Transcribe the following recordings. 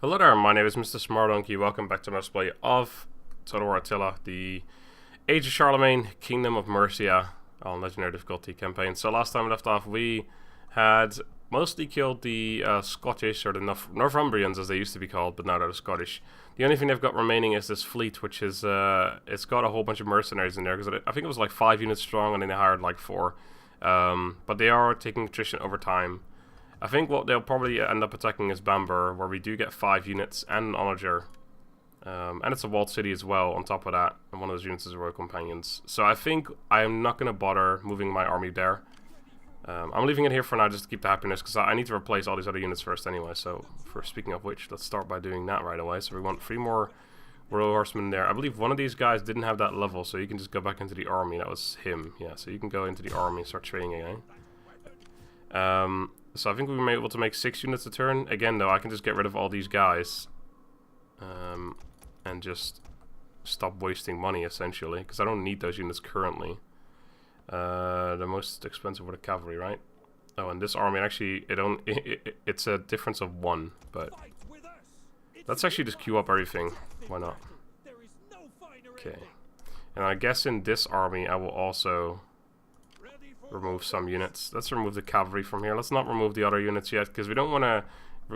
Hello there, my name is Mr. Smardonkey. Welcome back to my Let's Play of Total War Attila, the Age of Charlemagne, Kingdom of Mercia on Legendary Difficulty campaign. So last time we left off, we had mostly killed the Scottish, or the Northumbrians as they used to be called, but now they're the Scottish. The only thing they've got remaining is this fleet, which is, it's got a whole bunch of mercenaries in there, because I think it was like 5 units strong and then they hired like 4. But they are taking attrition over time. I think what they'll probably end up attacking is Bamber, where we do get 5 units and an onager. And it's a walled city as well on top of that, and one of those units is Royal Companions. So I think I'm not going to bother moving my army there. I'm leaving it here for now just to keep the happiness, because I need to replace all these other units first anyway. So, speaking of which, let's start by doing that right away. So we want 3 more Royal Horsemen there. I believe one of these guys didn't have that level, so you can just go back into the army. That was him, yeah. So you can go into the army and start training again. So I think we were able to make 6 units a turn. Again, though, I can just get rid of all these guys. And just stop wasting money, essentially. Because I don't need those units currently. The most expensive were the cavalry, right? Oh, and this army, actually, it's a difference of 1. But let's actually just queue up everything. Why not? Okay. And I guess in this army, I will also remove some units. Let's remove the cavalry from here. Let's not remove the other units yet, because we don't want to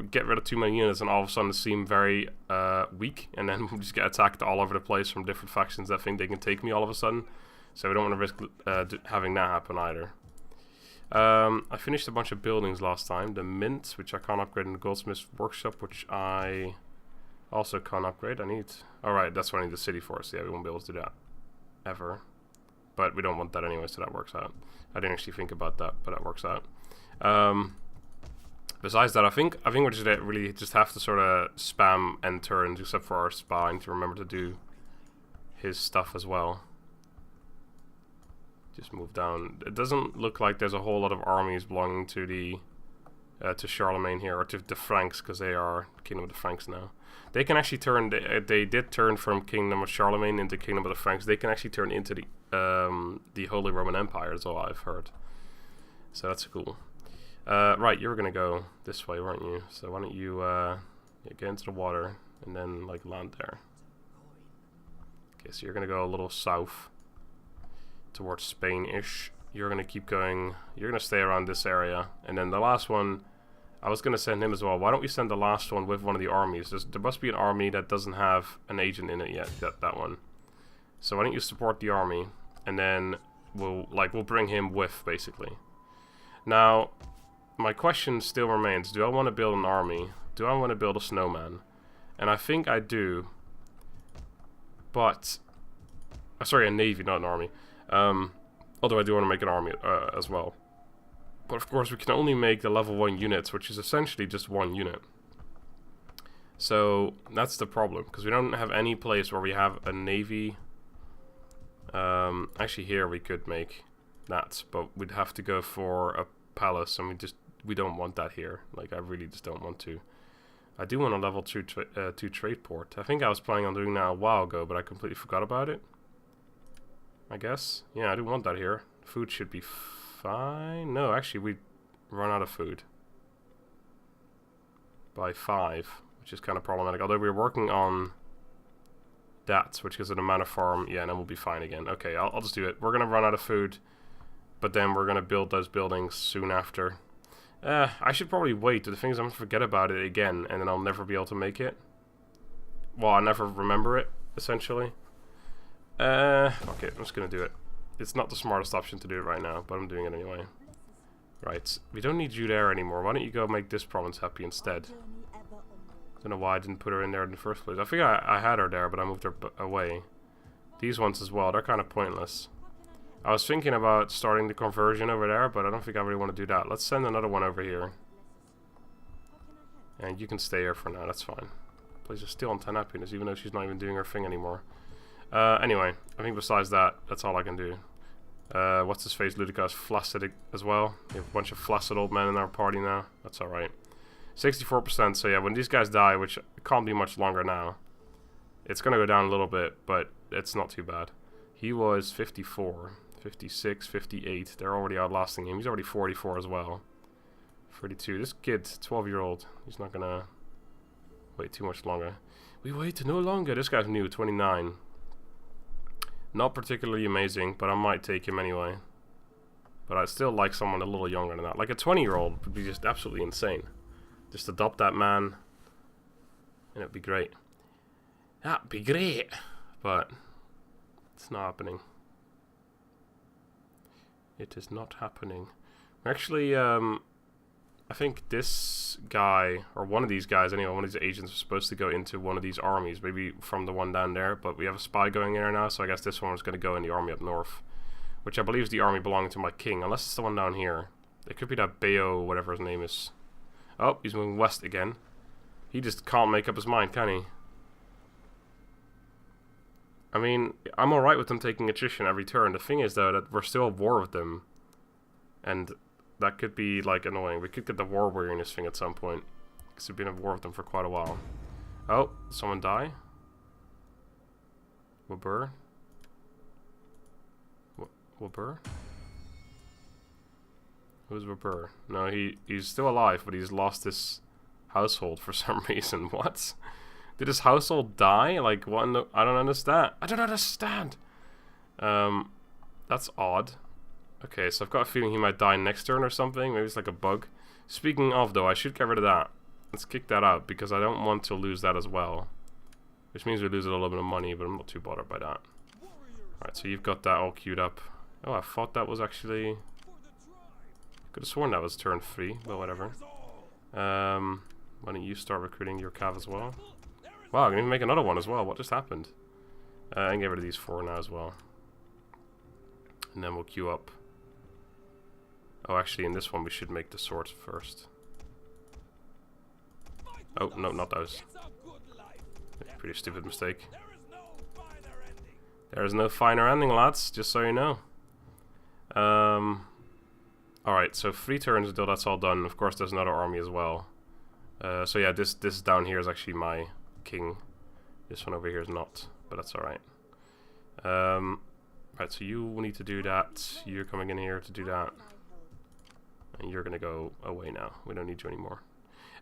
get rid of too many units and all of a sudden seem very weak, and then we just get attacked all over the place from different factions that think they can take me all of a sudden. So we don't want to risk having that happen either. I finished a bunch of buildings last time. The Mint, which I can't upgrade, in the Goldsmith's Workshop, which I also can't upgrade. Alright, that's what I need the city for, so yeah, we won't be able to do that ever. But we don't want that anyway, so that works out. I didn't actually think about that, but that works out. Besides that, I think we just really just have to sort of spam end turns, except for our spy. I need to remember to do his stuff as well. Just move down. It doesn't look like there's a whole lot of armies belonging to the to Charlemagne here, or to the Franks, because they are Kingdom of the Franks now. They can actually turn. They did turn from Kingdom of Charlemagne into Kingdom of the Franks. They can actually turn into the Holy Roman Empire, is all I've heard. So that's cool. Right, you were gonna go this way, weren't you? So why don't you get into the water and then like land there. Okay, so you're gonna go a little south towards Spain-ish. You're gonna keep going. You're gonna stay around this area, and then the last one, I was gonna send him as well. Why don't we send the last one with one of the armies? There must be an army that doesn't have an agent in it yet. That one. So why don't you support the army, and then we'll bring him with, basically. Now, my question still remains: do I want to build an army? Do I want to build a snowman? And I think I do. But sorry, a navy, not an army. Although I do want to make an army as well. But of course we can only make the level 1 units, which is essentially just 1 unit. So that's the problem, because we don't have any place where we have a navy. Actually here we could make that, but we'd have to go for a palace, and we don't want that here. Like, I really just don't want to. I do want a level 2 trade port. I think I was planning on doing that a while ago, but I completely forgot about it, I guess. Yeah, I do want that here. Food should be fine. No, actually, we run out of food by 5, which is kind of problematic. Although we're working on that, which is an amount of farm. Yeah, and then we'll be fine again. Okay, I'll just do it. We're gonna run out of food, but then we're gonna build those buildings soon after. I should probably wait. The thing is, I'm gonna forget about it again, and then I'll never be able to make it. Well, I'll never remember it, essentially. Okay, I'm just gonna do it. It's not the smartest option to do it right now, but I'm doing it anyway. Right, we don't need you there anymore. Why don't you go make this province happy instead? Don't know why I didn't put her in there in the first place. I think I had her there, but I moved her away. These ones as well, they're kind of pointless. I was thinking about starting the conversion over there, but I don't think I really want to do that. Let's send another one over here. And you can stay here for now, that's fine. Place is still on 10 happiness, even though she's not even doing her thing anymore. Anyway, I think besides that, that's all I can do. What's his face? Ludica is flaccid as well. We have a bunch of flaccid old men in our party now. That's alright. 64%, so yeah, when these guys die, which can't be much longer now, it's gonna go down a little bit, but it's not too bad. He was 54, 56, 58. They're already outlasting him. He's already 44 as well. 32. This kid, 12-year-old, he's not gonna wait too much longer. We wait no longer. This guy's new, 29. Not particularly amazing, but I might take him anyway. But I'd still like someone a little younger than that. Like a 20-year-old would be just absolutely insane. Just adopt that man, and it'd be great. That'd be great, but it's not happening. It is not happening. Actually, I think this guy, or one of these guys anyway, one of these agents was supposed to go into one of these armies, maybe from the one down there, but we have a spy going in there now, so I guess this one was going to go in the army up north, which I believe is the army belonging to my king, unless it's the one down here. It could be that Bayo, whatever his name is. Oh, he's moving west again. He just can't make up his mind, can he? I mean, I'm alright with them taking attrition every turn. The thing is, though, that we're still at war with them. And that could be, like, annoying. We could get the war weariness thing at some point. Because we've been at war with them for quite a while. Oh, someone die? Wabur? Wabur? Who's Wabur? No, he's still alive, but he's lost his household for some reason. What? Did his household die? Like, what in the... I don't understand. I don't understand! That's odd. Okay, so I've got a feeling he might die next turn or something. Maybe it's like a bug. Speaking of, though, I should get rid of that. Let's kick that out, because I don't want to lose that as well. Which means we lose a little bit of money, but I'm not too bothered by that. Alright, so you've got that all queued up. Oh, I thought that was actually... Could have sworn that was turn 3, but whatever. Why don't you start recruiting your cav as well? Wow, I can even make another one as well. What just happened? I can get rid of these 4 now as well. And then we'll queue up. Oh, actually, in this one we should make the swords first. Oh, no, not those. Pretty stupid mistake. There is no finer ending, lads, just so you know. Alright, so 3 turns until that's all done. Of course, there's another army as well. So yeah, this down here is actually my king. This one over here is not, but that's alright. Right, so you need to do that. You're coming in here to do that. And you're gonna go away now. We don't need you anymore.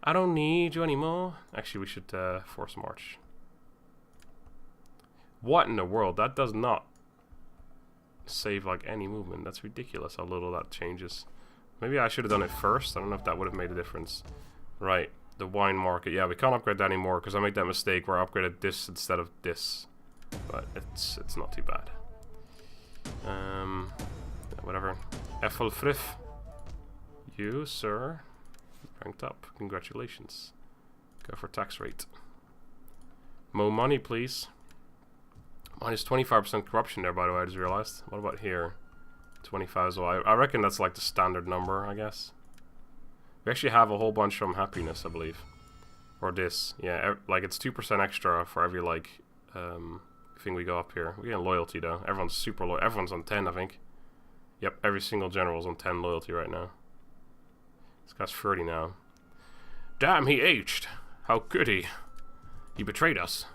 I don't need you anymore. Actually, we should force march. What in the world? That does not save like any movement. That's ridiculous how little that changes. Maybe I should have done it first. I don't know if that would have made a difference. Right, the wine market. Yeah, we can't upgrade that anymore because I made that mistake where I upgraded this instead of this. But it's not too bad. Whatever. Effelfrif. You, sir, ranked up. Congratulations. Go for tax rate. More money, please. Minus 25% corruption there, by the way, I just realized. What about here? 25 as well. I reckon that's like the standard number, I guess. We actually have a whole bunch from happiness, I believe. Or this. Yeah, like it's 2% extra for every, like, thing we go up here. We're getting loyalty, though. Everyone's super loyal. Everyone's on 10, I think. Yep, every single general's on 10 loyalty right now. This guy's 30 now. Damn, he aged. How could he? He betrayed us.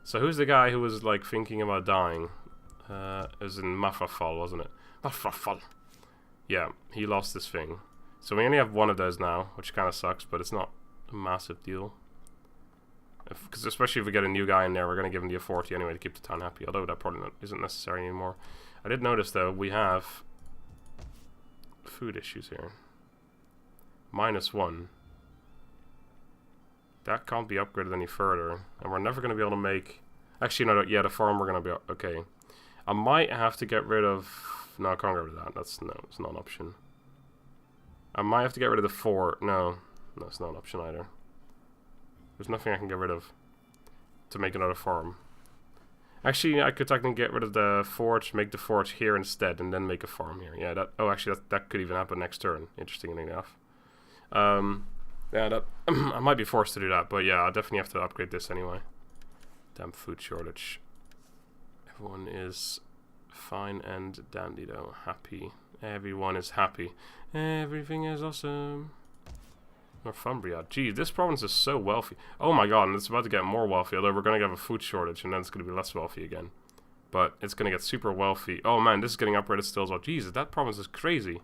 So who's the guy who was like thinking about dying? It was in Mafafal, wasn't it? Mafafal. Yeah, he lost this thing. So we only have one of those now, which kind of sucks, but it's not a massive deal. Because especially if we get a new guy in there, we're going to give him the authority anyway to keep the town happy, although that probably isn't necessary anymore. I did notice, though, we have food issues here. -1. That can't be upgraded any further, and we're never going to be able to make... Actually, no, yeah, the farm we're going to be... Okay. I might have to get rid of... No, I can't get rid of that. That's... No, it's not an option. I might have to get rid of the fort. No, it's not an option either. There's nothing I can get rid of to make another farm. Actually, I could technically get rid of the forge, make the forge here instead, and then make a farm here. Yeah, that... Oh, actually, that could even happen next turn, interestingly enough. Yeah, that I might be forced to do that, but yeah, I'll definitely have to upgrade this anyway. Damn food shortage. Everyone is fine and dandy though. Happy. Everyone is happy. Everything is awesome. Northumbria. Gee, this province is so wealthy. Oh my god, and it's about to get more wealthy, although we're going to have a food shortage and then it's going to be less wealthy again. But it's going to get super wealthy. Oh man, this is getting upgraded still as well. Jesus, that province is crazy.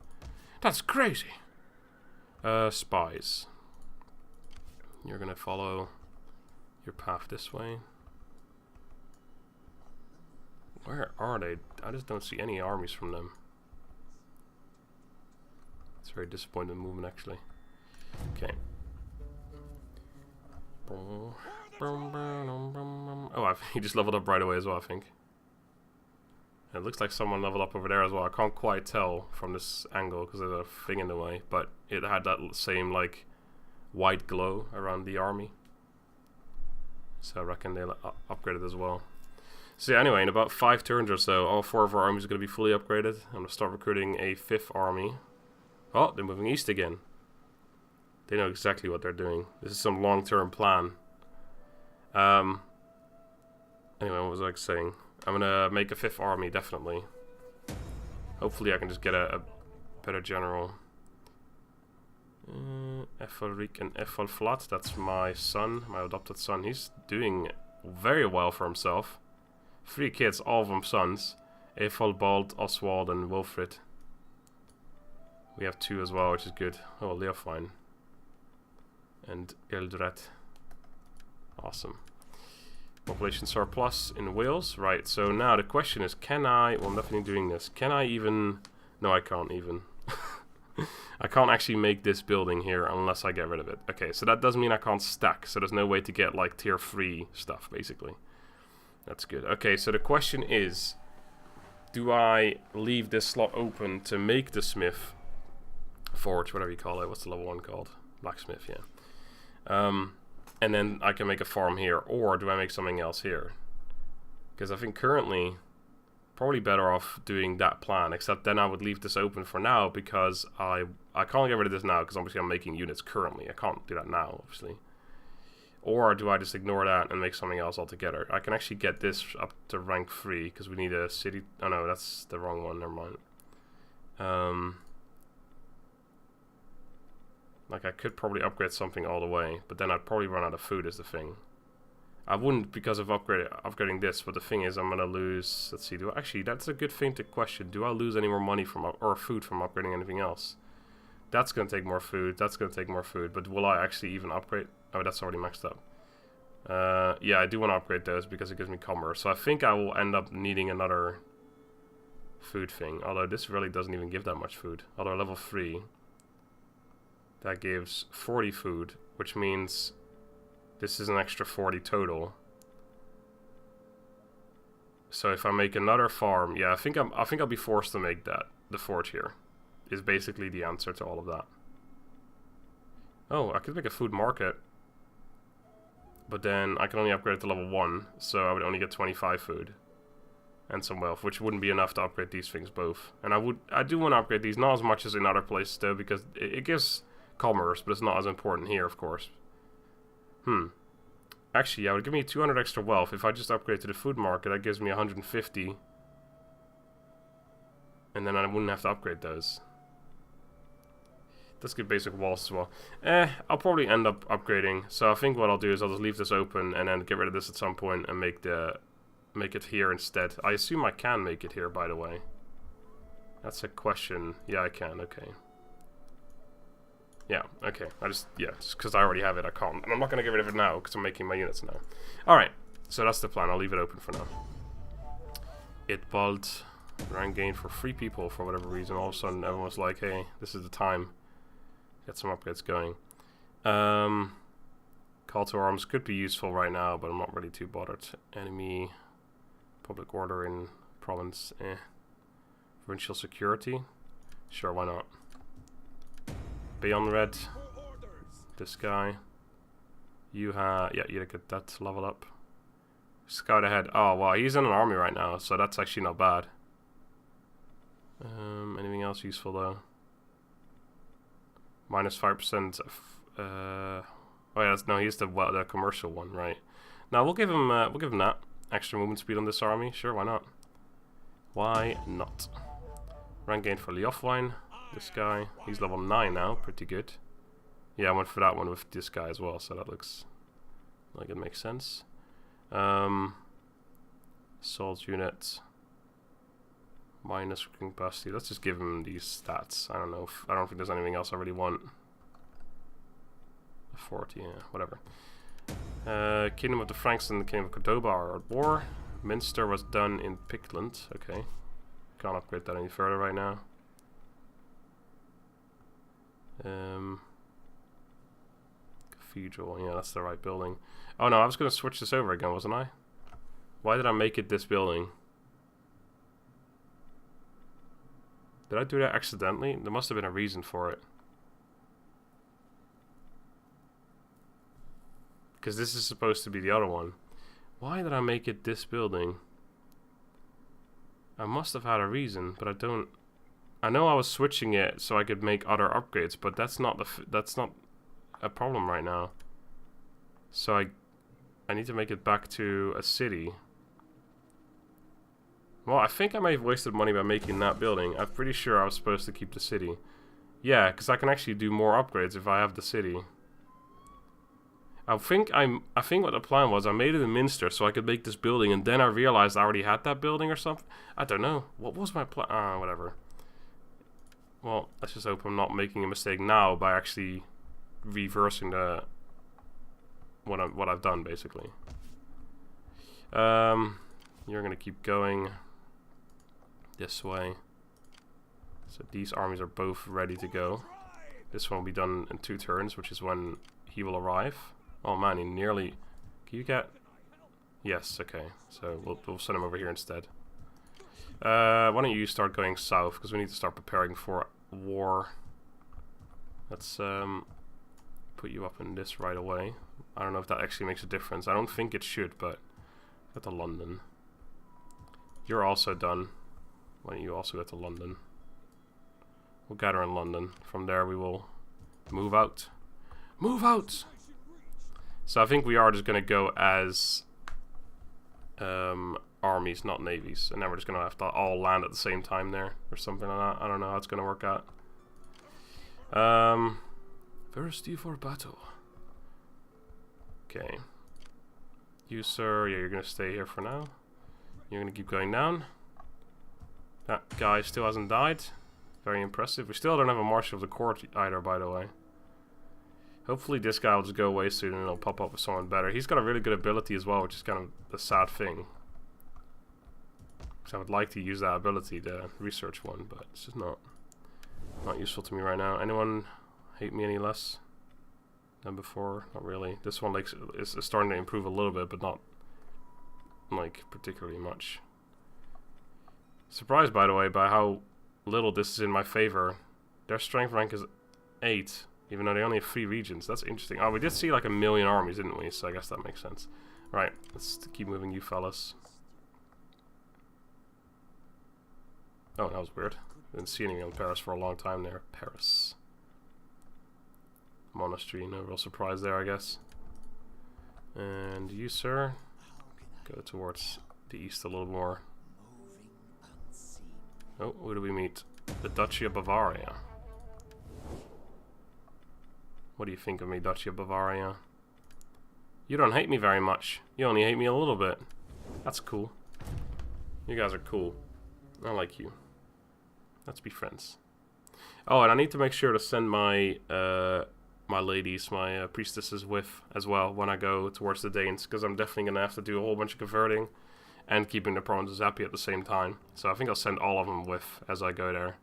That's crazy. Spies. You're gonna follow your path this way. Where are they? I just don't see any armies from them. It's very disappointing movement, actually. Okay. Oh, he just leveled up right away as well, I think. It looks like someone leveled up over there as well. I can't quite tell from this angle because there's a thing in the way, but it had that same like white glow around the army. So I reckon they'll upgrade it as well. So yeah, anyway, in about 5 turns or so, all 4 of our armies are going to be fully upgraded. I'm going to start recruiting a 5th army. Oh, they're moving east again. They know exactly what they're doing. This is some long-term plan. Anyway, what was I saying? I'm gonna make a 5th army, definitely. Hopefully I can just get a better general. Ethelric and Ethelflat, that's my son, my adopted son. He's doing very well for himself. 3 kids, all of them sons. Ethelbald, Oswald and Wilfrid. We have 2 as well, which is good. Oh, Leofwine. And Ealdred. Awesome. Population surplus in Wales. Right, so now the question is, can I... Well, I'm definitely doing this. Can I even... No, I can't even. I can't actually make this building here unless I get rid of it. Okay, so that does mean I can't stack. So there's no way to get, like, tier 3 stuff, basically. That's good. Okay, so the question is... Do I leave this slot open to make the smith... Forge, whatever you call it. What's the level 1 called? Blacksmith, yeah. And then I can make a farm here, or do I make something else here? Because I think currently, probably better off doing that plan, except then I would leave this open for now, because I can't get rid of this now, because obviously I'm making units currently. I can't do that now, obviously. Or do I just ignore that and make something else altogether? I can actually get this up to rank 3, because we need a city... Oh no, that's the wrong one, never mind. Like, I could probably upgrade something all the way, but then I'd probably run out of food is the thing. I wouldn't because of upgrading this, but the thing is I'm going to lose... Let's see, actually, that's a good thing to question. Do I lose any more money from or food from upgrading anything else? That's going to take more food, that's going to take more food, but will I actually even upgrade? Oh, that's already maxed up. Yeah, I do want to upgrade those because it gives me commerce. So I think I will end up needing another food thing, although this really doesn't even give that much food. Although level 3... That gives 40 food, which means this is an extra 40 total. So if I make another farm, yeah, I think I'll be forced to make that. The forge here is basically the answer to all of that. Oh, I could make a food market, but then I can only upgrade it to level 1, so I would only get 25 food and some wealth, which wouldn't be enough to upgrade these things both. And I do want to upgrade these, not as much as in other places though, because it gives commerce, but it's not as important here, of course. Actually, yeah, it would give me 200 extra wealth. If I just upgrade to the food market, that gives me 150. And then I wouldn't have to upgrade those. Let's get basic walls as well. I'll probably end up upgrading. So I think what I'll do is I'll just leave this open and then get rid of this at some point and make it here instead. I assume I can make it here, by the way. That's a question. Yeah, I can. Okay. Yeah, okay, just because I already have it, I can't. And I'm not going to get rid of it now, because I'm making my units now. Alright, so that's the plan, I'll leave it open for now. Itbald, rank gain for 3 people for whatever reason. All of a sudden, everyone's like, hey, this is the time. Get some upgrades going. Call to arms could be useful right now, but I'm not really too bothered. Enemy, public order in Provence, Provincial security, sure, why not? Beyond red, this guy. You have, yeah, you get that level up. Scout ahead. Oh wow, he's in an army right now, so that's actually not bad. Anything else useful though? Minus 5%. Oh yeah, no, he's the commercial one, right? Now we'll give him that extra movement speed on this army. Sure, why not? Why not? Rank gain for Leofwine. This guy, he's level 9 now, pretty good. Yeah, I went for that one with this guy as well, so that looks like it makes sense. Assault unit, minus capacity. Let's just give him these stats. I don't think there's anything else I really want. 40, yeah, whatever. Kingdom of the Franks and the Kingdom of Cordoba are at war. Minster was done in Pictland. Okay. Can't upgrade that any further right now. Cathedral. Yeah, that's the right building. Oh no, I was going to switch this over again, wasn't I? Why did I make it this building? Did I do that accidentally? There must have been a reason for it. Because this is supposed to be the other one. Why did I make it this building? I must have had a reason, but I don't... I know I was switching it so I could make other upgrades, but that's not that's not a problem right now. So I need to make it back to a city. Well, I think I may have wasted money by making that building. I'm pretty sure I was supposed to keep the city. Yeah, because I can actually do more upgrades if I have the city. I think what the plan was, I made it in Minster so I could make this building, and then I realized I already had that building or something. I don't know. What was my plan? Whatever. Well, let's just hope I'm not making a mistake now by actually reversing the what I've done basically. You're gonna keep going this way. So these armies are both ready to go. This one will be done in 2 turns, which is when he will arrive. Oh man, he nearly... Can you get... Yes, okay. So we'll send him over here instead. Why don't you start going south, because we need to start preparing for war. Let's put you up in this right away. I don't know if that actually makes a difference. I don't think it should, but... Go to London. You're also done. Why don't you also go to London? We'll gather in London. From there we will move out. Move out! So I think we are just going to go as armies, not navies. And then we're just going to have to all land at the same time there. Or something like that. I don't know how it's going to work out. Thirsty for battle. Okay. You, sir, yeah, you're going to stay here for now. You're going to keep going down. That guy still hasn't died. Very impressive. We still don't have a Marshal of the Court either, by the way. Hopefully this guy will just go away soon and it'll pop up with someone better. He's got a really good ability as well, which is kind of the sad thing. Because I would like to use that ability, the research one, but it's just not useful to me right now. Anyone hate me any less than before? Not really. This one is starting to improve a little bit, but not like particularly much. Surprised, by the way, by how little this is in my favor. Their strength rank is 8. Even though they only have 3 regions. That's interesting. Oh, we did see like 1 million armies, didn't we? So I guess that makes sense. Right, let's keep moving you fellas. Oh, that was weird. Didn't see anything on Paris for a long time there. Paris. Monastery, no real surprise there, I guess. And you, sir, go towards the east a little more. Oh, who do we meet? The Duchy of Bavaria. What do you think of me, Duchy of Bavaria? You don't hate me very much. You only hate me a little bit. That's cool. You guys are cool. I like you. Let's be friends. Oh, and I need to make sure to send my my ladies, my priestesses with as well when I go towards the Danes, because I'm definitely going to have to do a whole bunch of converting and keeping the provinces happy at the same time. So I think I'll send all of them with as I go there.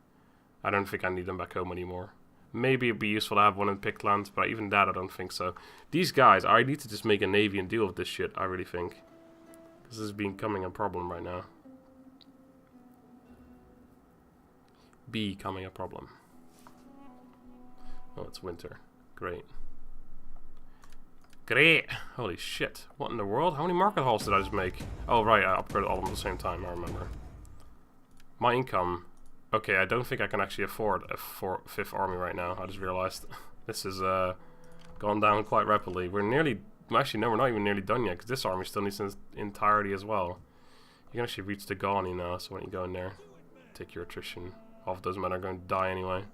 I don't think I need them back home anymore. Maybe it'd be useful to have one in Pictland, but even that I don't think so. These guys, I need to just make a navy and deal with this shit, I really think. This is becoming a problem right now. Becoming a problem. Oh, it's winter. Great. Great! Holy shit. What in the world? How many market halls did I just make? Oh, right, I upgraded all of them at the same time, I remember. My income... Okay, I don't think I can actually afford a 5th army right now. I just realized this has gone down quite rapidly. We're nearly... Actually, no, we're not even nearly done yet, because this army still needs its entirety as well. You can actually reach the Gauni now, so when you go in there, take your attrition. Half of those men are going to die anyway.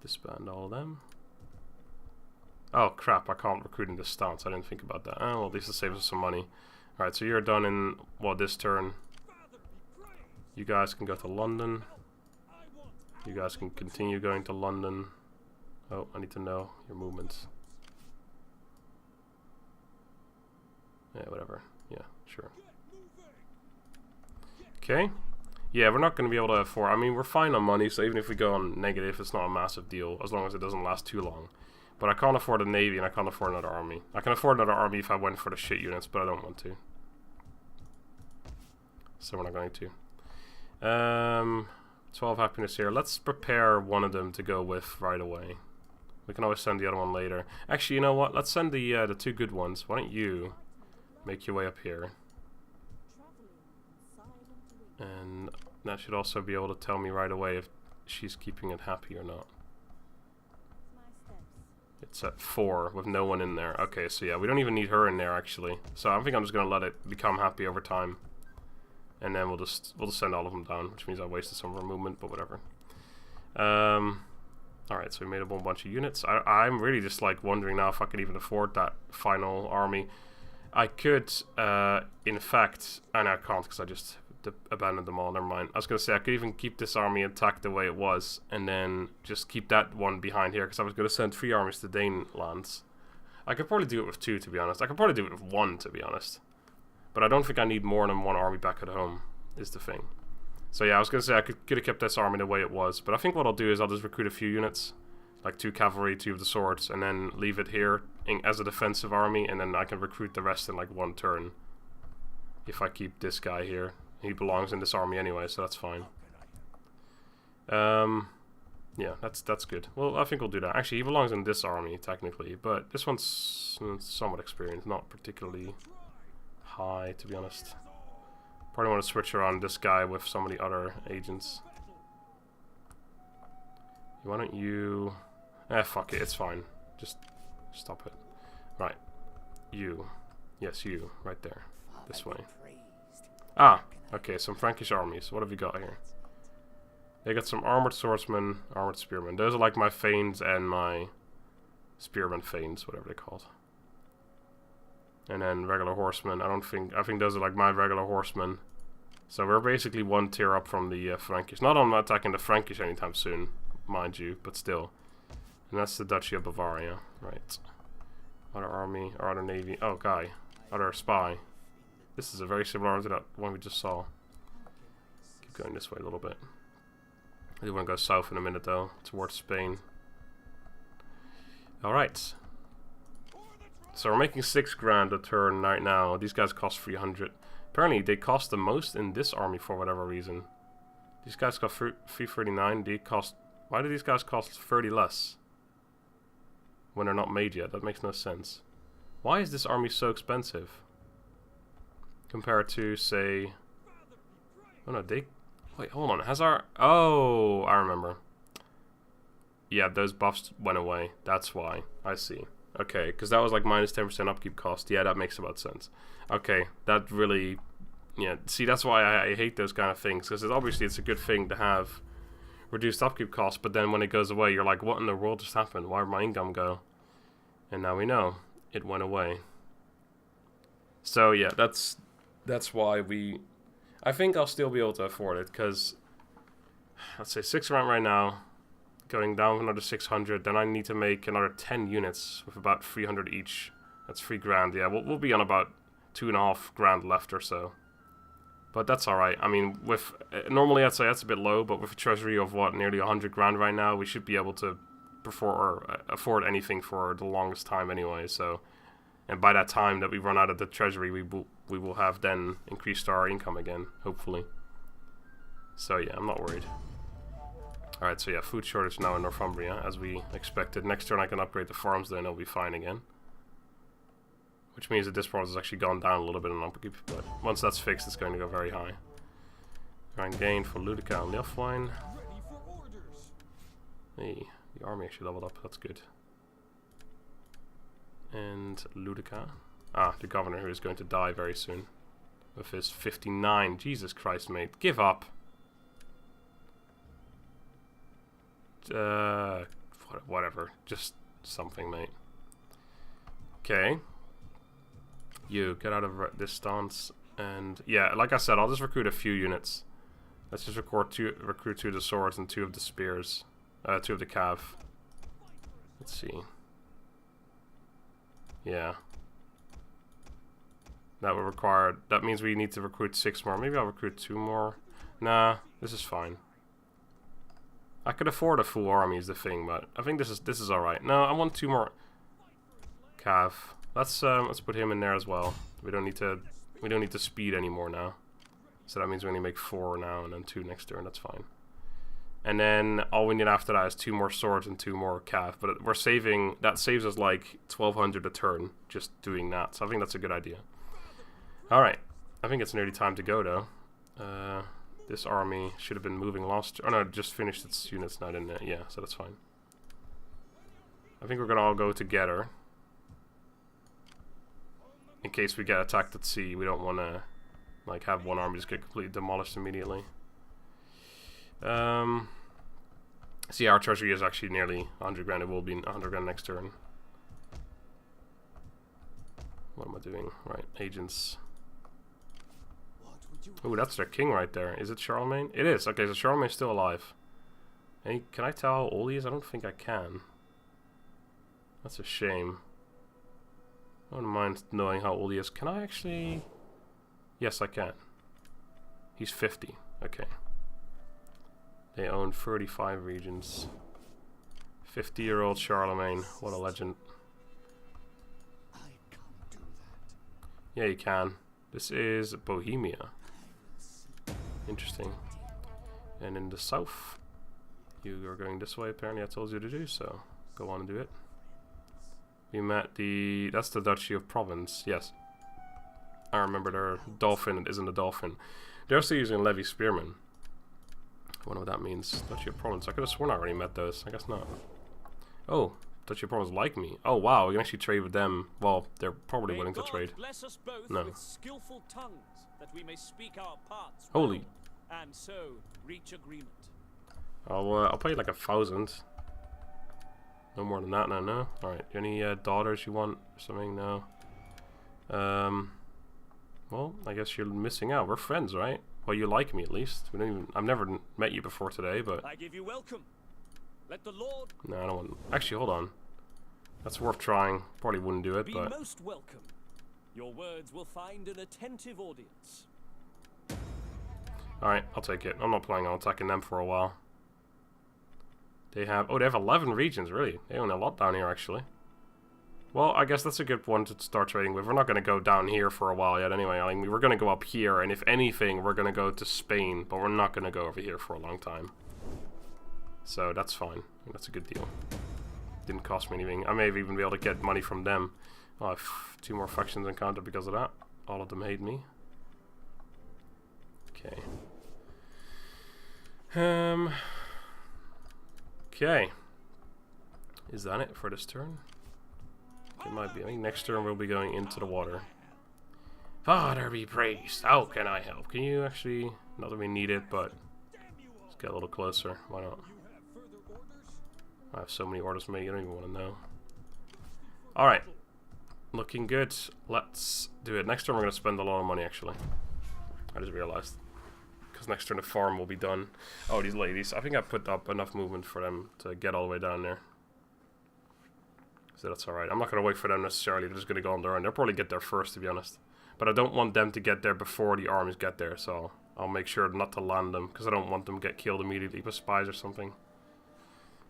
Disband all of them. Oh, crap, I can't recruit in this stance. I didn't think about that. Oh, well, at least it saves us some money. Alright, so you're done in, well, this turn. You guys can go to London. You guys can continue going to London. Oh, I need to know your movements. Yeah, whatever. Yeah, sure. Okay. Yeah, we're not going to be able to afford... I mean, we're fine on money, so even if we go on negative, it's not a massive deal, as long as it doesn't last too long. But I can't afford a navy, and I can't afford another army. I can afford another army if I went for the shit units, but I don't want to. So we're not going to. 12 happiness here. Let's prepare one of them to go with right away. We can always send the other one later. Actually, you know what? Let's send the two good ones. Why don't you make your way up here? And that should also be able to tell me right away if she's keeping it happy or not. It's at 4 with no one in there. Okay, so yeah, we don't even need her in there actually. So I think I'm just gonna let it become happy over time, and then we'll just send all of them down, which means I wasted some of our movement, but whatever. All right, so we made a whole bunch of units. I'm really just like wondering now if I could even afford that final army. I could, in fact, and I can't because I just abandoned them all. Never mind. I was gonna say I could even keep this army intact the way it was, and then just keep that one behind here because I was gonna send 3 armies to Dane lands. I could probably do it with 2, to be honest. I could probably do it with 1, to be honest. But I don't think I need more than 1 army back at home. Is the thing. So yeah, I was gonna say I could have kept this army the way it was, but I think what I'll do is I'll just recruit a few units, like 2 cavalry, 2 of the swords, and then leave it here as a defensive army, and then I can recruit the rest in like 1 turn. If I keep this guy here. He belongs in this army anyway, so that's fine. Yeah, that's good. Well, I think we'll do that. Actually, he belongs in this army, technically, but this one's somewhat experienced, not particularly high, to be honest. Probably want to switch around this guy with some of the other agents. Why don't you... fuck it, it's fine. Just stop it. Right. You. Yes, you. Right there. This way. Ah! Okay, some Frankish armies. What have we got here? They got some armored swordsmen, armored spearmen. Those are like my Thanes and my spearmen Thanes, whatever they're called. And then regular horsemen. I think those are like my regular horsemen. So we're basically 1 tier up from the Frankish. Not I'm not attacking the Frankish anytime soon, mind you, but still. And that's the Duchy of Bavaria, right? Other army, or other navy. Oh, guy. Other spy. This is a very similar army to that one we just saw. Keep going this way a little bit. I do want to go south in a minute though, towards Spain. Alright. So we're making 6 grand a turn right now. These guys cost 300. Apparently they cost the most in this army for whatever reason. These guys cost 339. They cost... Why do these guys cost 30 less? When they're not made yet. That makes no sense. Why is this army so expensive? Compared to, say... Oh no, they... Wait, hold on. Has our... Oh, I remember. Yeah, those buffs went away. That's why. I see. Okay, because that was like minus 10% upkeep cost. Yeah, that makes about sense. Okay, that really... Yeah, see, that's why I hate those kind of things. Because obviously it's a good thing to have reduced upkeep cost, but then when it goes away, you're like, what in the world just happened? Why did my income go? And now we know. It went away. So yeah, that's why we... I think I'll still be able to afford it, because... Let's say 6 grand right now. Going down another 600, then I need to make another 10 units with about 300 each. That's 3 grand. Yeah, we'll be on about 2.5 grand left or so. But that's alright. I mean, with normally I'd say that's a bit low, but with a treasury of what, nearly 100 grand right now, we should be able to afford anything for the longest time anyway. So, and by that time that we run out of the treasury, we will have then increased our income again, hopefully. So yeah, I'm not worried. Alright, so yeah, food shortage now in Northumbria, as we expected. Next turn I can upgrade the farms, then it'll be fine again. Which means that this part has actually gone down a little bit in upkeep, but once that's fixed, it's going to go very high. Grand gain for Ludica and Leofwine. Hey, the army actually leveled up, that's good. And Ludica. Ah, the governor who is going to die very soon. With his 59. Jesus Christ, mate. Give up. Whatever. Just something, mate. Okay. You, get out of this stance. And, yeah, like I said, I'll just recruit a few units. Let's just recruit 2 of the swords and 2 of the spears. 2 of the cav. Let's see. Yeah. That would require... That means we need to recruit 6 more. Maybe I'll recruit 2 more. Nah, this is fine. I could afford a full army is the thing, but I think this is alright. No, I want 2 more cav. Let's put him in there as well. We don't need to speed anymore now. So that means we only make 4 now and then 2 next turn. That's fine. And then all we need after that is 2 more swords and 2 more cav. But we're saving... That saves us like 1,200 a turn just doing that. So I think that's a good idea. Alright. I think it's nearly time to go though. This army should have been moving last... Oh no, it just finished its units now, didn't it? Yeah, so that's fine. I think we're gonna all go together. In case we get attacked at sea, we don't want to like have one army just get completely demolished immediately. See, our treasury is actually nearly 100 grand. It will be 100 grand next turn. What am I doing? Right, agents. Oh, that's their king right there. Is it Charlemagne? It is. Okay, so Charlemagne's still alive. And can I tell how old he is? I don't think I can. That's a shame. I wouldn't mind knowing how old he is. Can I actually... Yes, I can. He's 50. Okay. They own 35 regions. 50-year-old Charlemagne. What a legend. Yeah, you can. This is Bohemia. Interesting. And in the south, you are going this way. Apparently I told you to do so. Go on and do it. We met the... That's the Duchy of Provence. Yes. I remember their dolphin. It isn't a dolphin. They're still using Levy Spearmen. I wonder what that means. Duchy of Provence. I could have sworn I already met those. I guess not. Oh. Duchy of Provence like me. Oh wow, we can actually trade with them. Well, they're probably willing to trade. Bless us both no. With skillful tongues, that we may speak our parts Holy. well, and so reach agreement. I'll pay like 1,000. No more than that now, no? Alright, any daughters you want or something? No. Well, I guess you're missing out. We're friends, right? Well, you like me at least. We don't even... I've never met you before today, but... I give you welcome. Let the Lord... No, I don't want... Actually, hold on. That's worth trying. Probably wouldn't do it, but... Be most welcome. Your words will find an attentive audience. Alright, I'll take it. I'm not planning on attacking them for a while. They have... Oh, they have 11 regions, really. They own a lot down here, actually. Well, I guess that's a good one to start trading with. We're not going to go down here for a while yet anyway. I mean, we're going to go up here, and if anything, we're going to go to Spain, but we're not going to go over here for a long time. So that's fine. That's a good deal. Didn't cost me anything. I may even be able to get money from them. I'll have 2 more factions encountered because of that. All of them hate me. Okay. Okay. Is that it for this turn? It might be. I think next turn we'll be going into the water. Father be praised. How can I help? Can you actually... Not that we need it, but... Let's get a little closer. Why not? I have so many orders made, you don't even want to know. Alright. Looking good. Let's do it. Next turn we're going to spend a lot of money, actually. I just realized. Because next turn the farm will be done. Oh, these ladies. I think I put up enough movement for them to get all the way down there. So that's alright. I'm not going to wait for them necessarily. They're just going to go on their own. They'll probably get there first, to be honest. But I don't want them to get there before the armies get there. So I'll make sure not to land them. Because I don't want them to get killed immediately by spies or something.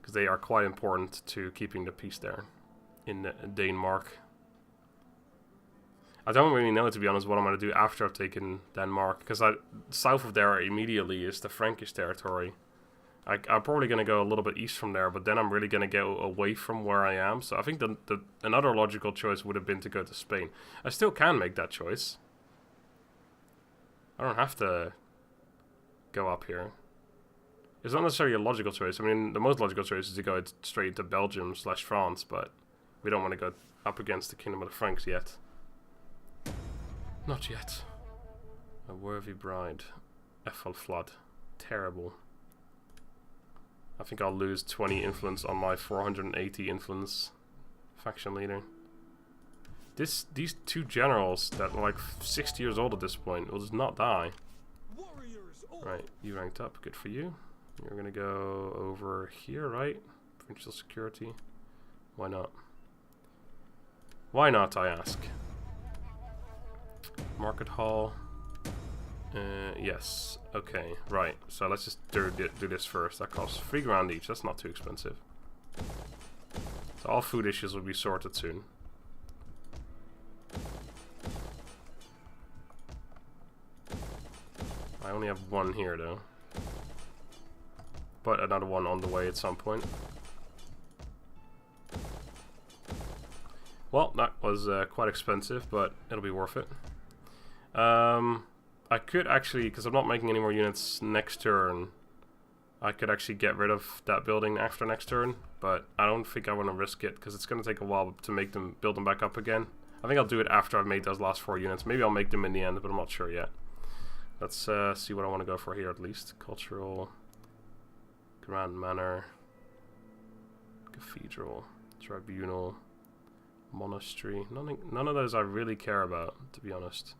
Because they are quite important to keeping the peace there in Denmark. I don't really know, to be honest, what I'm going to do after I've taken Denmark. Because south of there immediately is the Frankish territory. I'm probably going to go a little bit east from there, but then I'm really going to go away from where I am. So I think another logical choice would have been to go to Spain. I still can make that choice. I don't have to go up here. It's not necessarily a logical choice. I mean, the most logical choice is to go straight to Belgium/France, but we don't want to go up against the Kingdom of the Franks yet. Not yet. A worthy bride. Ethelflad. Terrible. I think I'll lose 20 influence on my 480 influence faction leader. These 2 generals that are like 60 years old at this point will just not die. Right, you ranked up. Good for you. You're gonna go over here, right? Provincial security. Why not? Why not, I ask. Market hall. Yes. Okay, right. So let's just do this first. That costs 3 grand each. That's not too expensive. So all food issues will be sorted soon. I only have one here though. But another one on the way at some point. Well, that was quite expensive, but it'll be worth it. I could actually, because I'm not making any more units next turn, I could actually get rid of that building after next turn, but I don't think I want to risk it, because it's going to take a while to make them, build them back up again. I think I'll do it after I've made those last 4 units. Maybe I'll make them in the end, but I'm not sure yet. Let's see what I want to go for here at least. Cultural, Grand Manor, Cathedral, Tribunal, Monastery. None of those I really care about, to be honest.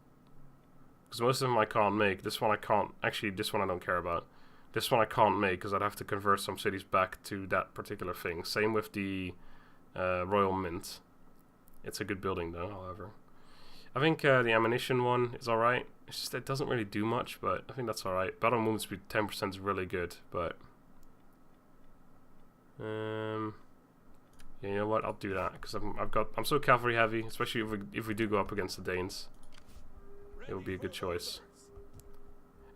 Because most of them I can't make. This one I can't. Actually, this one I don't care about. This one I can't make because I'd have to convert some cities back to that particular thing. Same with the Royal Mint. It's a good building though, however. I think the ammunition one is alright. It's just it doesn't really do much, but I think that's alright. Battle movement speed 10% is really good, but yeah, you know what? I'll do that because I'm so cavalry heavy, especially if we do go up against the Danes. It would be a good choice.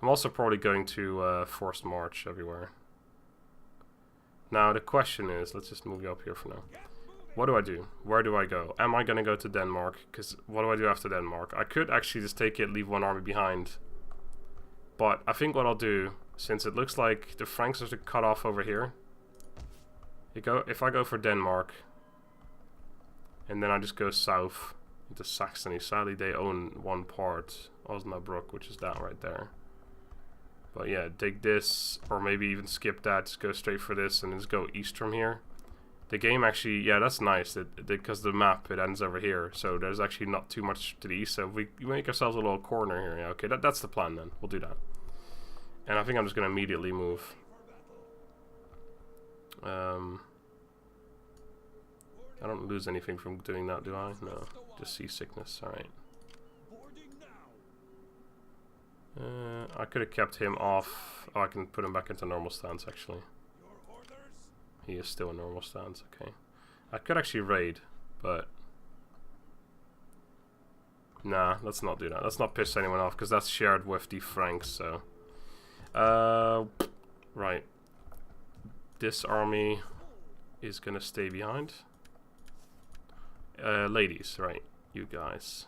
I'm also probably going to forced march everywhere. Now the question is, let's just move you up here for now. What do I do? Where do I go? Am I going to go to Denmark? Because what do I do after Denmark? I could actually just take it, leave one army behind. But I think what I'll do, since it looks like the Franks are cut off over here. If I go for Denmark, and then I just go south into Saxony. Sadly, they own one part, Osnabrück, which is that right there. But yeah, take this, or maybe even skip that, just go straight for this, and just go east from here. The game actually, yeah, that's nice, because the map, it ends over here, so there's actually not too much to the east, so if we make ourselves a little corner here, yeah, okay, that's the plan then, we'll do that. And I think I'm just going to immediately move. I don't lose anything from doing that, do I? No, just seasickness, alright. I could have kept him off. Oh, I can put him back into normal stance, actually. He is still in normal stance, okay. I could actually raid, but nah, let's not do that. Let's not piss anyone off, because that's shared with the Franks, so. Right. This army is gonna stay behind. Ladies, right, you guys.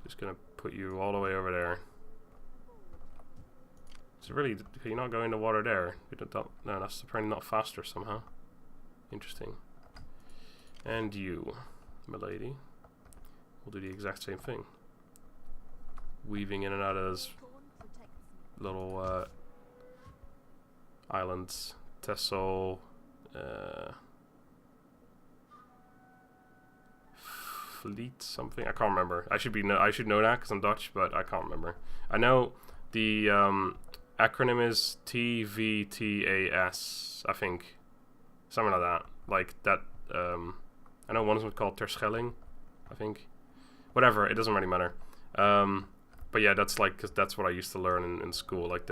Just gonna put you all the way over there. So really, can you not go in the water there? No, that's apparently not faster somehow. Interesting. And you, milady, will do the exact same thing. Weaving in and out of those little islands. Texel, Fleet something. I can't remember. I should know that because I'm Dutch, but I can't remember. I know the acronym is TVTAS, I think, something like that. Like that. I know one is called Terschelling, I think. Whatever. It doesn't really matter. But yeah, that's like, cause that's what I used to learn in school. Like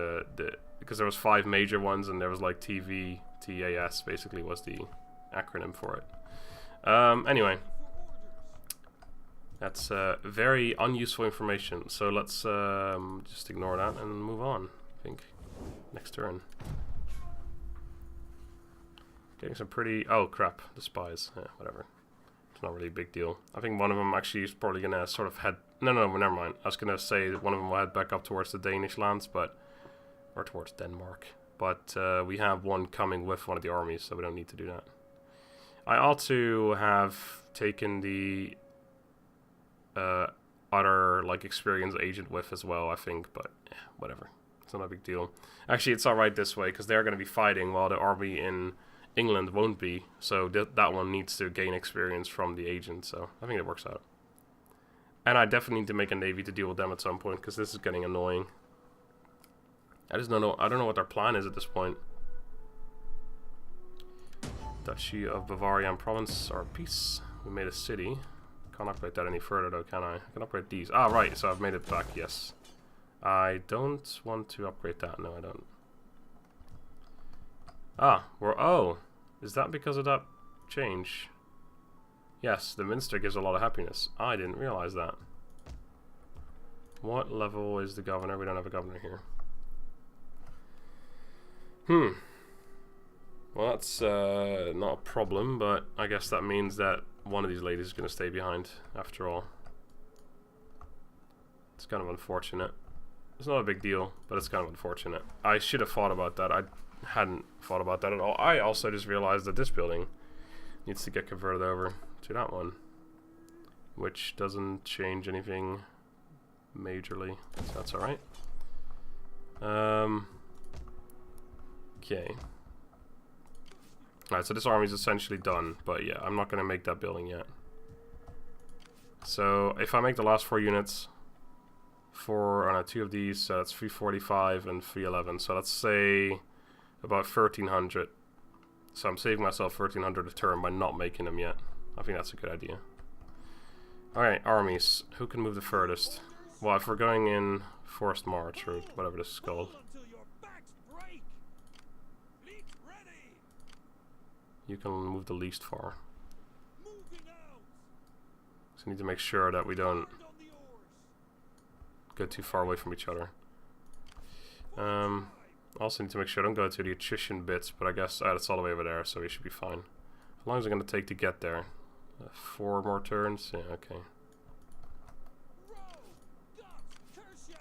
because there was 5 major ones, and there was like TVTAS basically was the acronym for it. Anyway. That's very unuseful information, so let's just ignore that and move on, I think. Next turn. Getting some pretty... Oh, crap. The spies. Yeah, whatever. It's not really a big deal. I think one of them actually is probably going to sort of head... No, never mind. I was going to say that one of them will head back up towards the Danish lands, but... Or towards Denmark. But we have one coming with one of the armies, so we don't need to do that. I ought to have taken the... other like experienced agent with as well, I think, but yeah, whatever, it's not a big deal. Actually, it's alright this way because they're going to be fighting while the army in England won't be, so that one needs to gain experience from the agent, so I think it works out. And I definitely need to make a navy to deal with them at some point because this is getting annoying. I don't know what their plan is at this point. Duchy of Bavaria and Provence are at peace. We made a city. Can't upgrade that any further though, can I? I can upgrade these. Ah, right, so I've made it back, yes. I don't want to upgrade that. No, I don't. Ah, oh, is that because of that change? Yes, the Minster gives a lot of happiness. I didn't realize that. What level is the governor? We don't have a governor here. Well, that's not a problem, but I guess that means that one of these ladies is going to stay behind after all. It's kind of unfortunate. It's not a big deal, but it's kind of unfortunate. I should have thought about that. I hadn't thought about that at all. I also just realized that this building needs to get converted over to that one, which doesn't change anything majorly, so that's alright. Okay. Alright, so this army is essentially done, but yeah, I'm not going to make that building yet. So if I make the last 4 units, 2 of these, so that's 345 and 311, so let's say about 1300. So I'm saving myself 1300 a turn by not making them yet. I think that's a good idea. Alright, armies. Who can move the furthest? Well, if we're going in forced march or whatever this is called. You can move the least far. So we need to make sure that we don't go too far away from each other. Also need to make sure I don't go to the attrition bits, but I guess it's all the way over there, so we should be fine. How long is it going to take to get there? 4 more turns? Yeah, okay.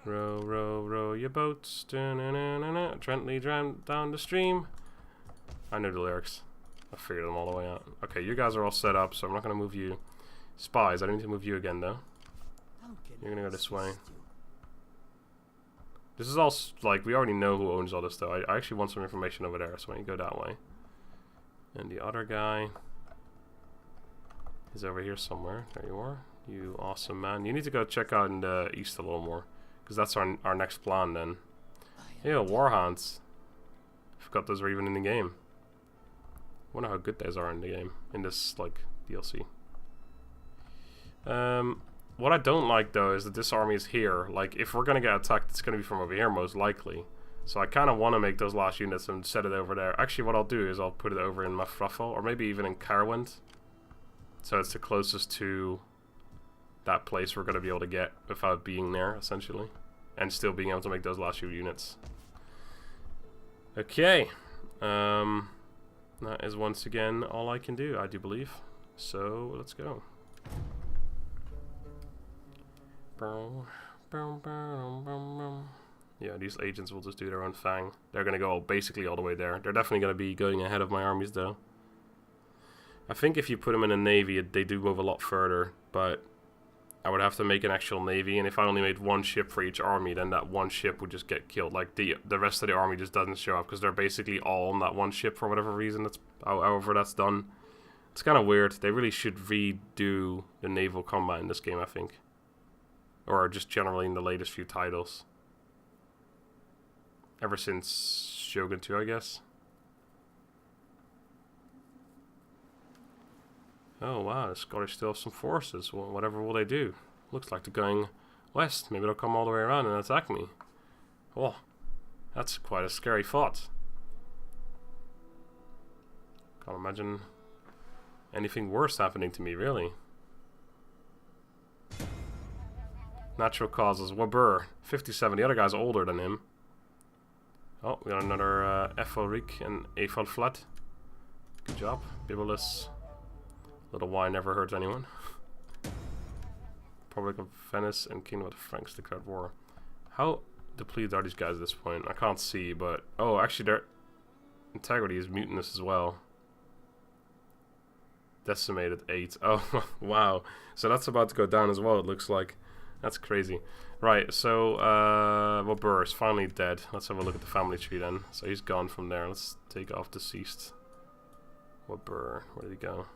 Row, row, row your boats. Gently down the stream. I know the lyrics. I figured them all the way out. Okay, you guys are all set up, so I'm not going to move you. Spies, I don't need to move you again, though. You're going to go this way. This is all, like, we already know who owns all this, though. I actually want some information over there, so why don't you go that way. And the other guy is over here somewhere. There you are. You awesome man. You need to go check out in the east a little more, because that's our next plan, then. Ew, Warhounds. Forgot those were even in the game. Wonder how good those are in the game, in this like DLC. What I don't like though is that this army is here. Like if we're gonna get attacked, it's gonna be from over here most likely. So I kind of want to make those last units and set it over there. Actually, what I'll do is I'll put it over in Mafraffel, or maybe even in Carwent. So it's the closest to that place we're gonna be able to get without being there, essentially, and still being able to make those last few units. Okay. That is once again all I can do, I do believe. So let's go. Yeah, these agents will just do their own thing. They're gonna go basically all the way there. They're definitely gonna be going ahead of my armies though. I think if you put them in a navy, they do move a lot further, but I would have to make an actual navy, and if I only made 1 ship for each army, then that 1 ship would just get killed. Like the rest of the army just doesn't show up because they're basically all on that 1 ship for whatever reason. That's however that's done. It's kind of weird. They really should redo the naval combat in this game, I think, or just generally in the latest few titles. Ever since Shogun 2, I guess. Oh wow, the Scottish still have some forces. Well, whatever will they do? Looks like they're going west. Maybe they'll come all the way around and attack me. Oh, that's quite a scary thought. Can't imagine anything worse happening to me, really. Natural causes. Wabur, 57. The other guy's older than him. Oh, we got another Ethelric and Ethelflat. Good job. Bibulus. Little wine never hurts anyone. Republic of Venice and Kingdom of the Franks declared war. How depleted are these guys at this point? I can't see, but... Oh, actually their integrity is mutinous as well. Decimated 8. Oh, wow. So that's about to go down as well, it looks like. That's crazy. Right, so... Wabur is finally dead. Let's have a look at the family tree then. So he's gone from there. Let's take off deceased. Wabur, where did he go?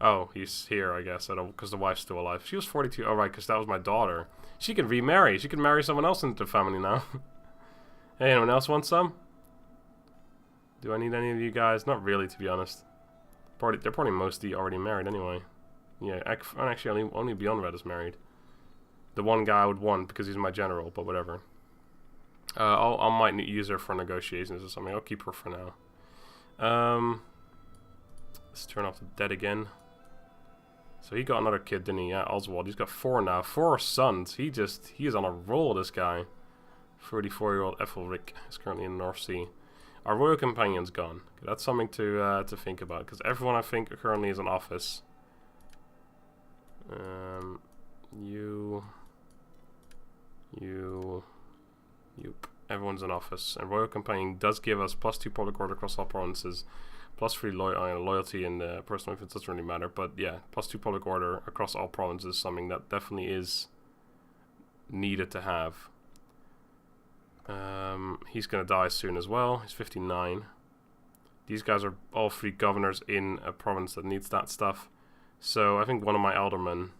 Oh, he's here, I guess. I don't, because the wife's still alive. She was 42. Oh, right, because that was my daughter. She can remarry. She can marry someone else into the family now. Hey, anyone else want some? Do I need any of you guys? Not really, to be honest. They're probably mostly already married anyway. Yeah, actually only Beyond Red is married. The one guy I would want because he's my general, but whatever. I might use her for negotiations or something. I'll keep her for now. Let's turn off the dead again. So he got another kid, didn't he? Yeah, Oswald. He's got 4 now. 4 sons. He is on a roll, this guy. 34-year-old Ethelric is currently in the North Sea. Our royal companion's gone. Okay, that's something to think about, because everyone I think currently is in office. Everyone's in office. And royal companion does give us +2 public order across all provinces, +3 loyalty and personal influence doesn't really matter. But yeah, +2 public order across all provinces is something that definitely is needed to have. He's gonna die soon as well. He's 59. These guys are all 3 governors in a province that needs that stuff. So I think one of my aldermen,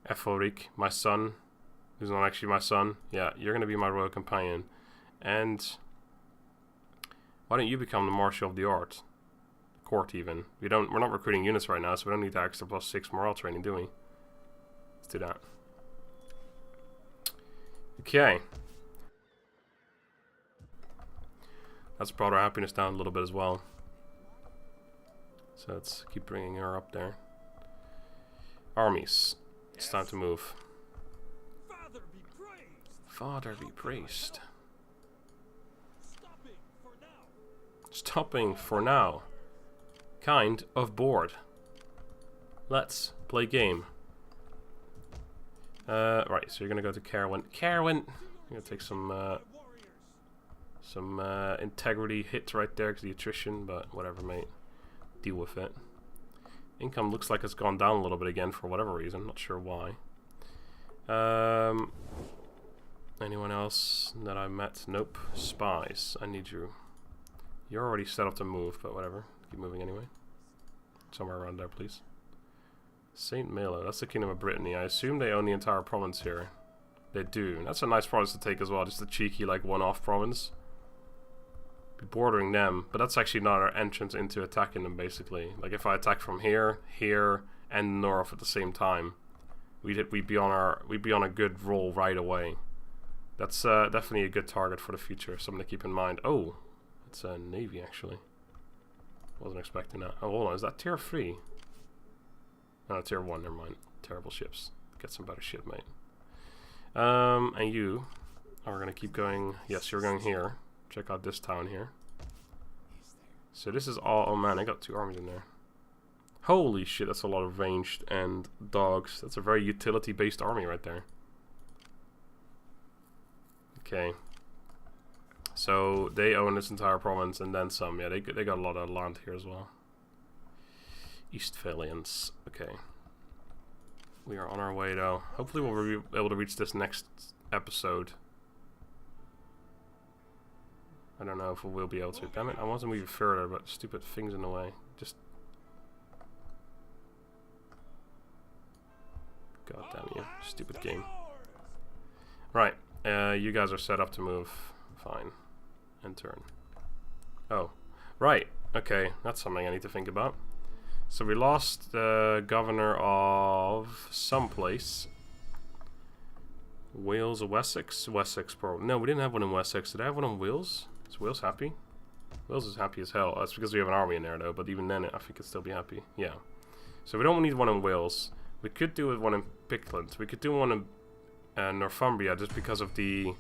Ethelric, my son, who's not actually my son, yeah, you're gonna be my royal companion. And why don't you become the Marshal of the Court even? We're not recruiting units right now, so we don't need the extra +6 morale training, do we? Let's do that. Okay. That's brought our happiness down a little bit as well. So let's keep bringing her up there. Armies. It's time to move. Father be praised. Father be praised. Stopping for now. Kind of bored. Let's play game. Right, so you're gonna go to Carwin. Carwin! You're gonna take some integrity hits right there because of the attrition, but whatever, mate. Deal with it. Income looks like it's gone down a little bit again for whatever reason. Not sure why. Anyone else that I met? Nope. Spies. I need you. You're already set up to move, but whatever. Keep moving anyway. Somewhere around there, please. St. Malo. That's the Kingdom of Brittany. I assume they own the entire province here. They do. That's a nice province to take as well. Just a cheeky, like, one-off province. Be bordering them, but that's actually not our entrance into attacking them, basically. Like, if I attack from here, here, and north at the same time, we'd be on a good roll right away. That's definitely a good target for the future. Something to keep in mind. Oh, it's a navy actually. Wasn't expecting that. Oh, hold on, is that tier 3? No, tier 1. Never mind. Terrible ships. Get some better ship, mate. And you are gonna keep going. Yes, you're going here. Check out this town here. So this is all. Oh man, I got 2 armies in there. Holy shit, that's a lot of ranged and dogs. That's a very utility-based army right there. Okay. So they own this entire province and then some. Yeah, they got a lot of land here as well. Eastphalians. Okay. We are on our way though. Hopefully we'll be able to reach this next episode. I don't know if we will be able to. Damn it, I want to move further, but stupid things in the way. Just... God damn you, stupid game. Right, you guys are set up to move. Fine. And turn. Oh, right. Okay, that's something I need to think about. So we lost the governor of some place. Wales or Wessex? Wessex, probably. No, we didn't have one in Wessex. Did I have one in Wales? Is Wales happy? Wales is happy as hell. That's because we have an army in there, though. But even then, I think it'd still be happy. Yeah. So we don't need one in Wales. We could do one in Pickland. We could do one in Northumbria just because of the...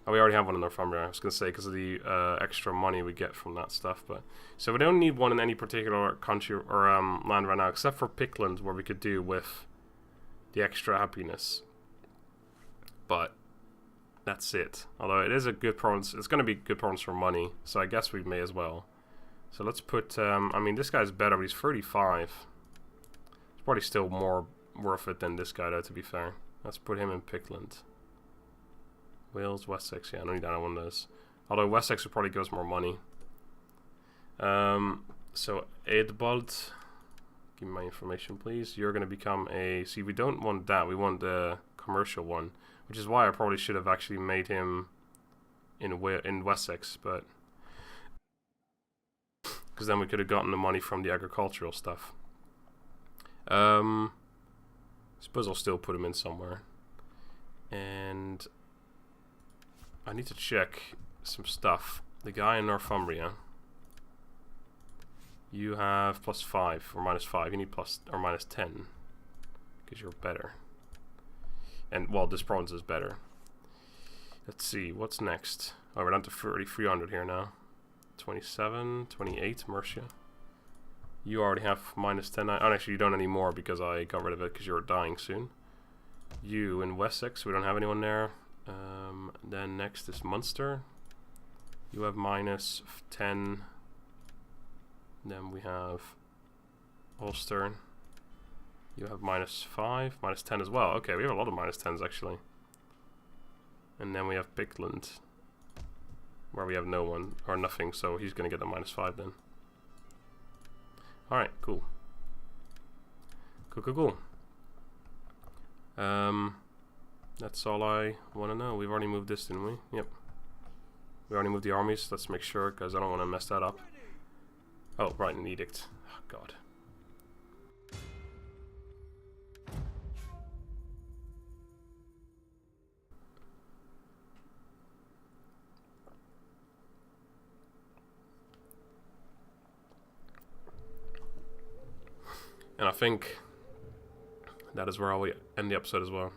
Oh, we already have one in Northumbria. I was going to say because of the extra money we get from that stuff. But so we don't need one in any particular country or land right now, except for Pickland, where we could do with the extra happiness. But that's it. Although it is a good province. It's going to be a good province for money, so I guess we may as well. So let's put... I mean, this guy's better, but he's 35. It's probably still more worth it than this guy, though, to be fair. Let's put him in Pickland. Wales, Wessex, yeah, I don't need that one of those. Although Wessex would probably give us more money. So Edbald, give me my information, please. You're going to become a... See, we don't want that. We want the commercial one, which is why I probably should have actually made him in Wessex. But because then we could have gotten the money from the agricultural stuff. Suppose I'll still put him in somewhere. And I need to check some stuff. The guy in Northumbria. You have +5 or -5. You need plus or -10 because you're better. And well, this province is better. Let's see what's next. Oh, we're down to 3,300 here now. 27, 28, Mercia. You already have -10. Oh, actually, you don't anymore because I got rid of it because you're dying soon. You in Wessex, we don't have anyone there. Then next is Munster. You have -10. Then we have Ulster. You have -5, -10 as well. Okay, we have a lot of -10s actually. And then we have Pictland, where we have no one or nothing, so he's gonna get the -5 then. Alright, cool. Cool. That's all I want to know. We've already moved this, didn't we? Yep. We already moved the armies. Let's make sure, because I don't want to mess that up. Oh, right, an edict. Oh, God. And I think that is where I'll end the episode as well.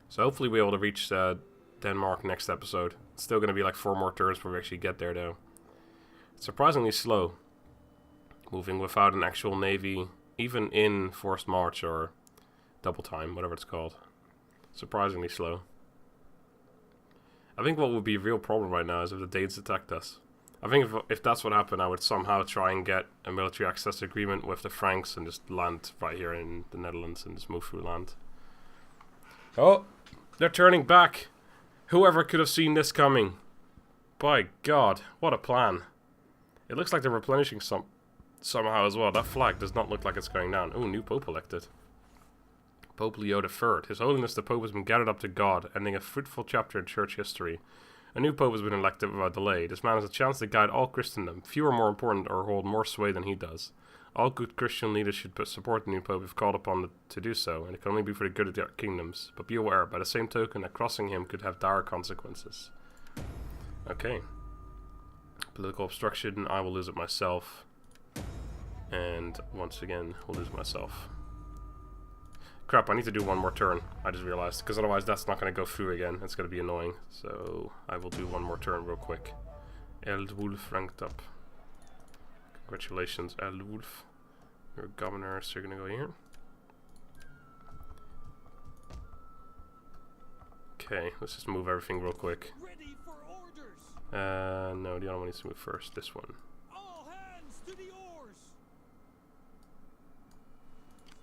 So hopefully we'll be able to reach Denmark next episode. It's still going to be like 4 more turns before we actually get there though. It's surprisingly slow. Moving without an actual navy, even in forced march or double time, whatever it's called. Surprisingly slow. I think what would be a real problem right now is if the Danes attacked us. I think if that's what happened, I would somehow try and get a military access agreement with the Franks and just land right here in the Netherlands and just move through land. Oh, they're turning back. Whoever could have seen this coming? By God, what a plan. It looks like they're replenishing somehow as well. That flag does not look like it's going down. Oh, new Pope elected. Pope Leo III. His Holiness the Pope has been gathered up to God, ending a fruitful chapter in church history. A new Pope has been elected without delay. This man has a chance to guide all Christendom. Few are more important or hold more sway than he does. All good Christian leaders should support the new Pope if called upon to do so, and it can only be for the good of their kingdoms. But be aware, by the same token, that crossing him could have dire consequences. Okay. Political obstruction, I will lose it myself. And once again, we'll lose myself. Crap, I need to do one more turn, I just realized, because otherwise that's not going to go through again. It's going to be annoying. So I will do one more turn real quick. Eldwulf ranked up. Congratulations, Eldwulf. Your governor, so you're going to go here. Okay, let's just move everything real quick. Ready for orders. No, the other one needs to move first. This one. All hands to the oars.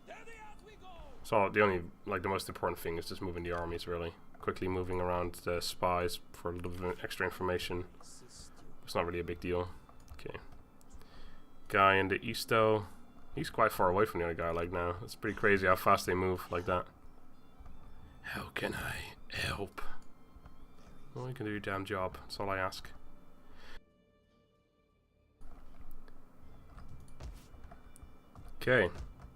Steady as we go. So the only, like, the most important thing is just moving the armies, really. Quickly moving around the spies for a little bit of extra information. It's not really a big deal. Okay. Guy in the east, though. He's quite far away from the other guy, like, now. It's pretty crazy how fast they move like that. How can I help? Well, you can do your damn job. That's all I ask. Okay.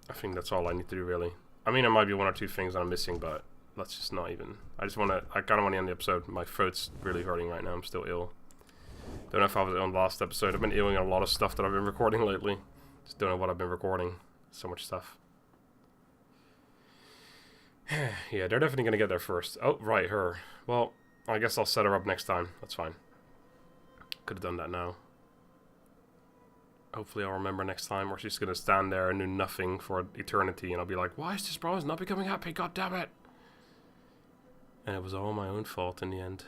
I think that's all I need to do, really. I mean, there might be 1 or 2 things that I'm missing, but let's just not even. I kind of want to end the episode. My throat's really hurting right now. I'm still ill. Don't know if I was on the last episode. I've been illing a lot of stuff that I've been recording lately. Just don't know what I've been recording. So much stuff. Yeah, they're definitely going to get there first. Oh, right, her. Well, I guess I'll set her up next time. That's fine. Could have done that now. Hopefully I'll remember next time, or she's going to stand there and do nothing for eternity, and I'll be like, why is this province not becoming happy? God damn it! And it was all my own fault in the end.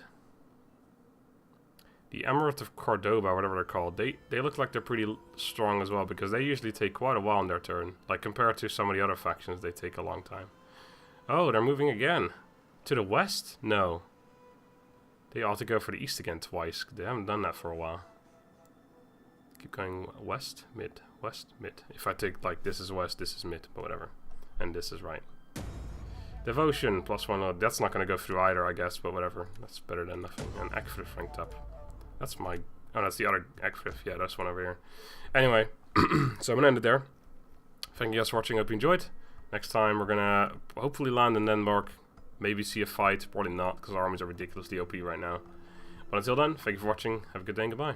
The Emirate of Cordoba, whatever they're called, they look like they're pretty strong as well, because they usually take quite a while in their turn. Like, compared to some of the other factions, they take a long time. Oh, they're moving again. To the west? No. They ought to go for the east again twice. They haven't done that for a while. Keep going west, mid, west, mid. If I take, like, this is west, this is mid, but whatever. And this is right. Devotion, +1. That's not going to go through either, I guess, but whatever. That's better than nothing. And Ekfrith ranked up. That's my Oh, that's the other Ekfif. Yeah, that's one over here. Anyway, so I'm going to end it there. Thank you guys for watching. Hope you enjoyed. Next time we're going to hopefully land in Denmark. Maybe see a fight. Probably not, because our armies are ridiculously OP right now. But until then, thank you for watching. Have a good day and goodbye.